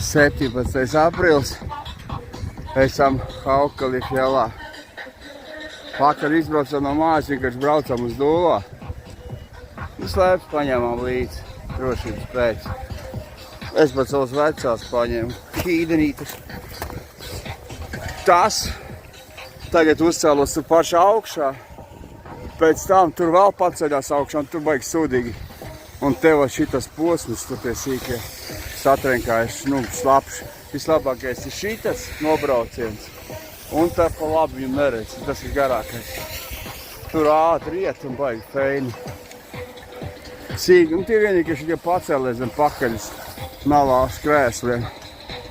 17. aprīlis. Esam Haukalif ielā. Vakar izbraucam no mājas, vienkārši braucam uz Dūlo. Slēpes paņēmām līdzi, drošības pēc. Es pat savus vecās paņēmu, ķīdenītas. Tas tagad uzcēlos tur pašā augšā. Pēc tam tur vēl paceļās augšā un tur baigi sūdīgi. Un tev šitas posms, tur tie sīkie satrenkājas, slapši. Vislabākais ir šitas nobrauciens. Un tā pa labi viņu neredz, tas ir garākais. Tur ātri iet un baigi feini. Sīgi, un tie vienīgi, ka šitie pacēlē zem pakaļas navā skrēsliem.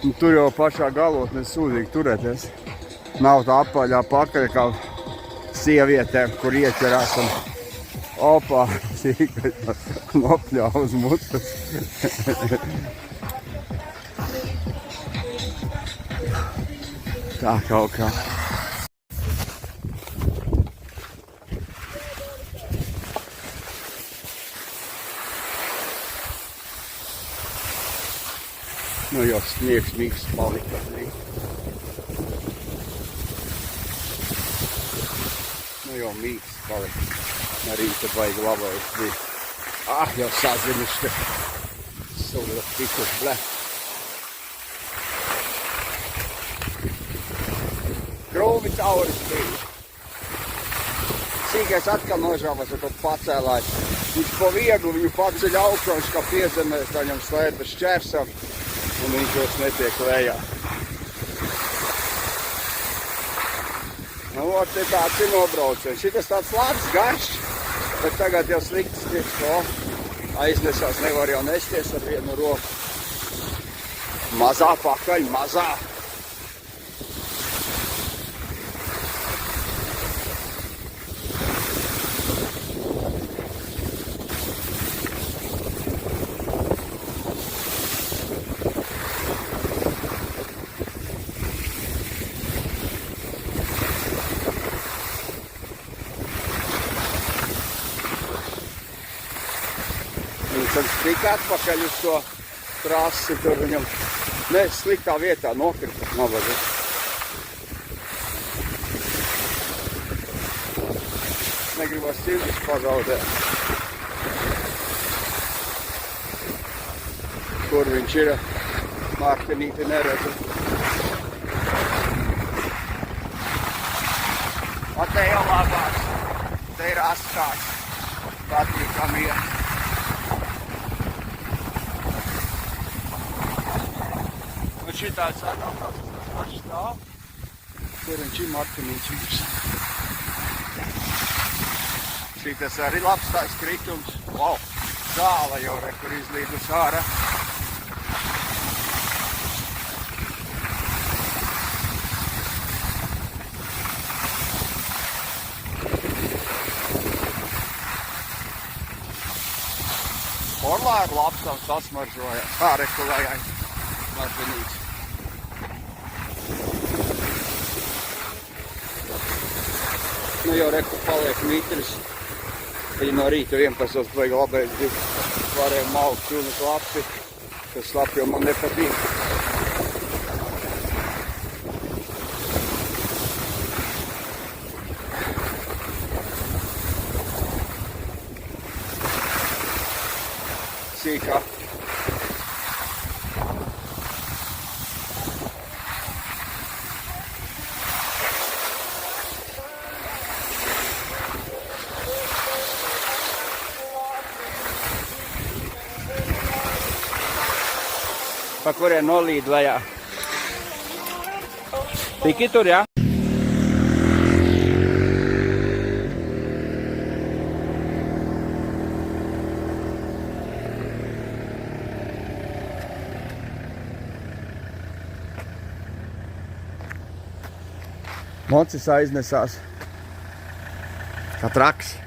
Un tur jau pašā galotnē sūdīgi turēties. Nav tā apaļā pakaļa kā sievietēm, kur ieķerās un opā, sīkais nopļauj uz mutes. Tā kaut kā. Nu jau sniegs mīgs palika. Nu jau mīgs palika. Arī te baigi labais bija. Jau sazinišķi. Sūda tikus ble. Krūmi tauris bija. Sīkais atkal nožāvas ar to pacēlājs. Viņš pa vieglu viņu paceļ augšā, viņš kā piezemēs, tā viņam slēpes šķērsam. Un viņš vairs netiek lejā. Nu, te tāds ir nobrauciens. Šitas tāds labs, garš, bet tagad jau slikts tiek to. Aiznesās, nevar jau nesties ar vienu roku. Mazā pakaļ, mazā. Viņš tik atpakaļ uz to trasi, tur viņam sliktā vietā nokrita nabaga. Negribas ciltis pazaudēt. Kur viņš ir, Mārtenīti neredzu. A te jau labās, te ir askās, patīkam iet. Šitāds atkal tāds stāv. Tur viņš ir Martinīts viņš. Šitas arī labs tās kritums. Wow! Zāla jau kur izlīdus ārā. Orlā ir labs tam sasmaržoja. Rekulējai Martinīts. Nu jau reku paliek mitris. Viņi no rīta 11. baigi labais bija. Varēja maukt pilnu slapi. Tas slapi jau man nepatīk. Sīkā. Pa kurien nolīd lejā. Tiki tur, jā? Mocis aiznesās. Kā traks.